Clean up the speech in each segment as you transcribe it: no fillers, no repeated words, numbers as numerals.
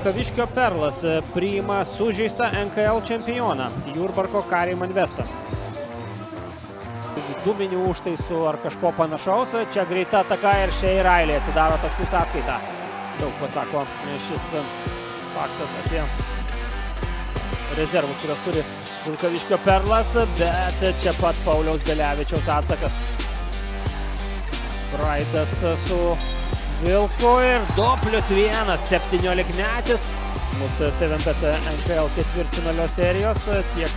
Vilkaviškio Perlas priima sužeistą NKL čempioną Jurbarko Kari Manvestą. Dūminių užtaisų ar kažko panašaus. Čia greita ataka ir Shea Riley atsidaro taškų sąskaitą. Daug pasako šis faktas apie rezervus, kurios turi Vilkaviškio Perlas, bet čia pat Pauliaus Belevičiaus atsakas. Braidas su Vilku ir 2+1, 17-metis. Mūsų 7-bet NKL ketvirtfinalio serijos tiek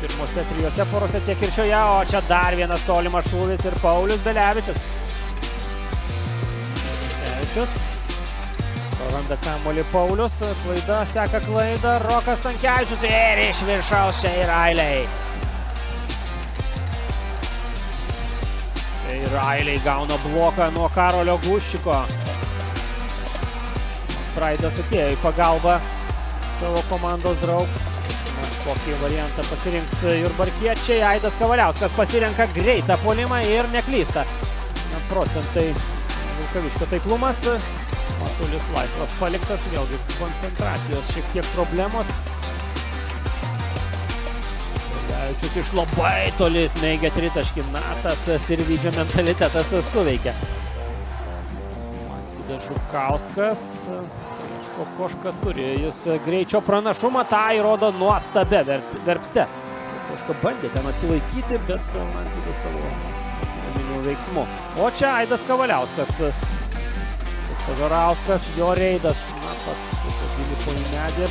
pirmose trijose porose, tiek ir šioje, o čia dar vienas tolimas šūvis ir Paulius Belevičius. Belevičius praranda kamuolį Paulius, klaida seka klaidą, Rokas Stankevičius ir iš viršaus Shea Riley. Shea Riley gauna bloką nuo Karolio Guščiko. Braidas atėjo į pagalbą savo komandos draugų. Kokį variantą pasirinks jurbarkiečiai. Aidas Kavaliauskas pasirenka greitą puolimą ir neklysta. Procentai Vilkaviškio taiklumas. Matulis laisvas paliktas, vėlgi koncentracijos šiek tiek problemos. Belevičius iš labai toli smeigia tritaškį. Na, tas Sirvydžio mentalitetas suveikia. Mantvydas Žurkauskas. Koška turi jis greičio pranašumą, tą įrodo nuostabia verpste. Koška bandė ten atsilaikyti, bet Mantvydas savo naminių veiksmų. O čia Aidas Kavaliauskas. Pažarauskas, jo reidas. Na, pats tiesiog įlipo į medį.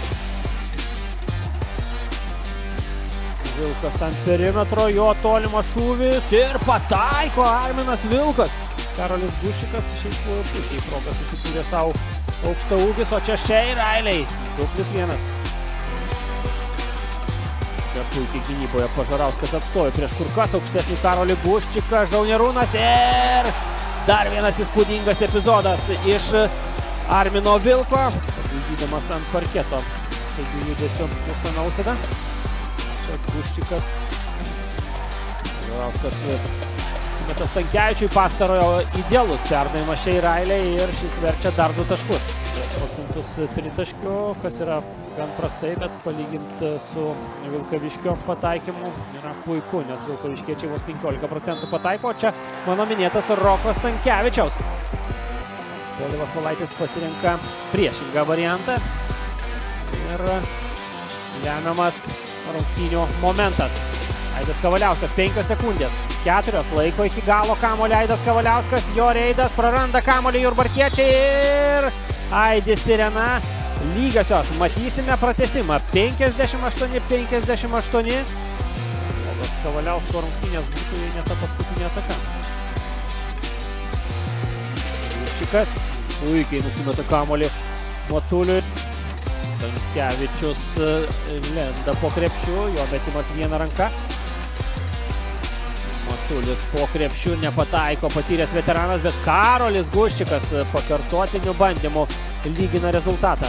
Vilkas ant perimetro, jo tolimas šūvis ir pataiko Arminas Vilkas. Karolis Guščikas šiaip puikiai progą susikūrė savo aukštą ūgis, o čia Shea Riley 2+1. Čia puikiai gynyboje Pažarauskas atstojo prieš kur kas aukštesnį Karolį Guščiką. Žaunierūnas ir dar vienas įspūdingas epizodas iš Armino Vilko. Pasilgydamas ant parketo. Staigių judesių Justo Nausėda. Čia Guščikas. Pažarauskas Metas Stankevičiui pastarojo idealus perdavimas Shea Riley ir šis verčia dar 2 taškus. 3% tritaškių, kas yra gan prastai, bet palyginti su Vilkaviškio pataikymu yra puiku, nes Vilkaviškiečiai vos 15% pataiko, o čia mano minėtas Roko Stankevičiaus. Povilas Valaitis pasirenka priešingą variantą ir lemiamas rungtynių momentas. Aidas Kavaliauskas, 5 sekundės, 4 laiko iki galo kamuolį Aidas Kavaliauskas, jo reidas, praranda kamuolį jurbarkiečiai ir Aidis Sirena. Lygiosios, matysime pratęsimą, 58-58. Aidas Kavaliausko rungtynės būtų ne ta paskutinė ataka. Guščikas puikiai nusimeta kamuolį Matuliui. Stankevičius lenda po krepšiu, jo metimas viena ranka. Matulis po krepšiu nepataiko, patyręs veteranas, bet Karolis Guščikas pakartotiniu bandymu lygina rezultatą.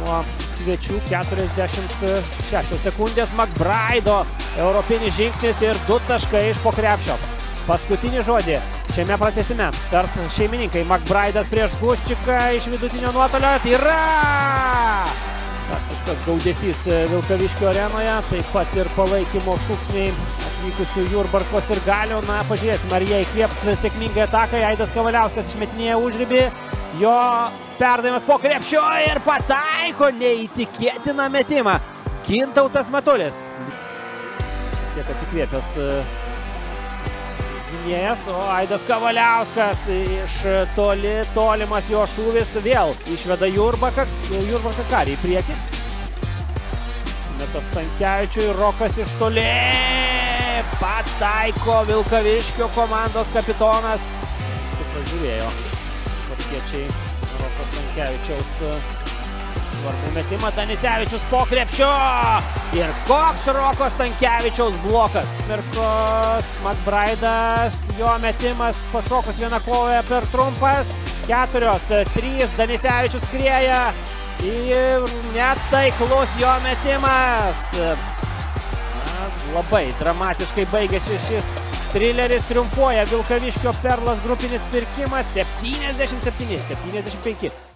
Nuo svečių 46 sekundės McBride'o europinis žingsnis ir 2 taškai iš po krepšio. Paskutinį žodį šiame pratęsime tars šeimininkai. McBride'as prieš Guščiką iš vidutinio nuotolio. Yra! Faktiškas gaudesys Vilkaviškio arenoje, taip pat ir palaikymo šūksniai atvykusių Jurbarko sirgalių. Na, pažiūrėsime, ar jie įkvėps sėkmingai atakai. Aidas Kavaliauskas išmetinėja užribį. Jo perdavimas po krepšio ir pataiko neįtikėtiną metimą. Gintautas Matulis. Tiek atsikvėpęs gynėjas, o Aidas Kavaliauskas iš tolimas jo šūvis vėl išveda Jurbarką Karį į priekį. Metas Stankevičiui, Rokas iš toli pataiko Vilkaviškio komandos kapitonas. Štai pažiūrėjo varkiečiai Roko Stankevičiaus svarbų metimą. Danisevičius po krepšio ir koks Roko Stankevičiaus blokas. Mirkos McBride'as, jo metimas pašokus vieną kovoje per trumpas. 4-3, Danisevičius skrieja ir netaiklus jo metimas. Na, labai dramatiškai baigėsi šis trileris, triumfuoja Vilkaviškio Perlas grupinis pirkimas 77-75.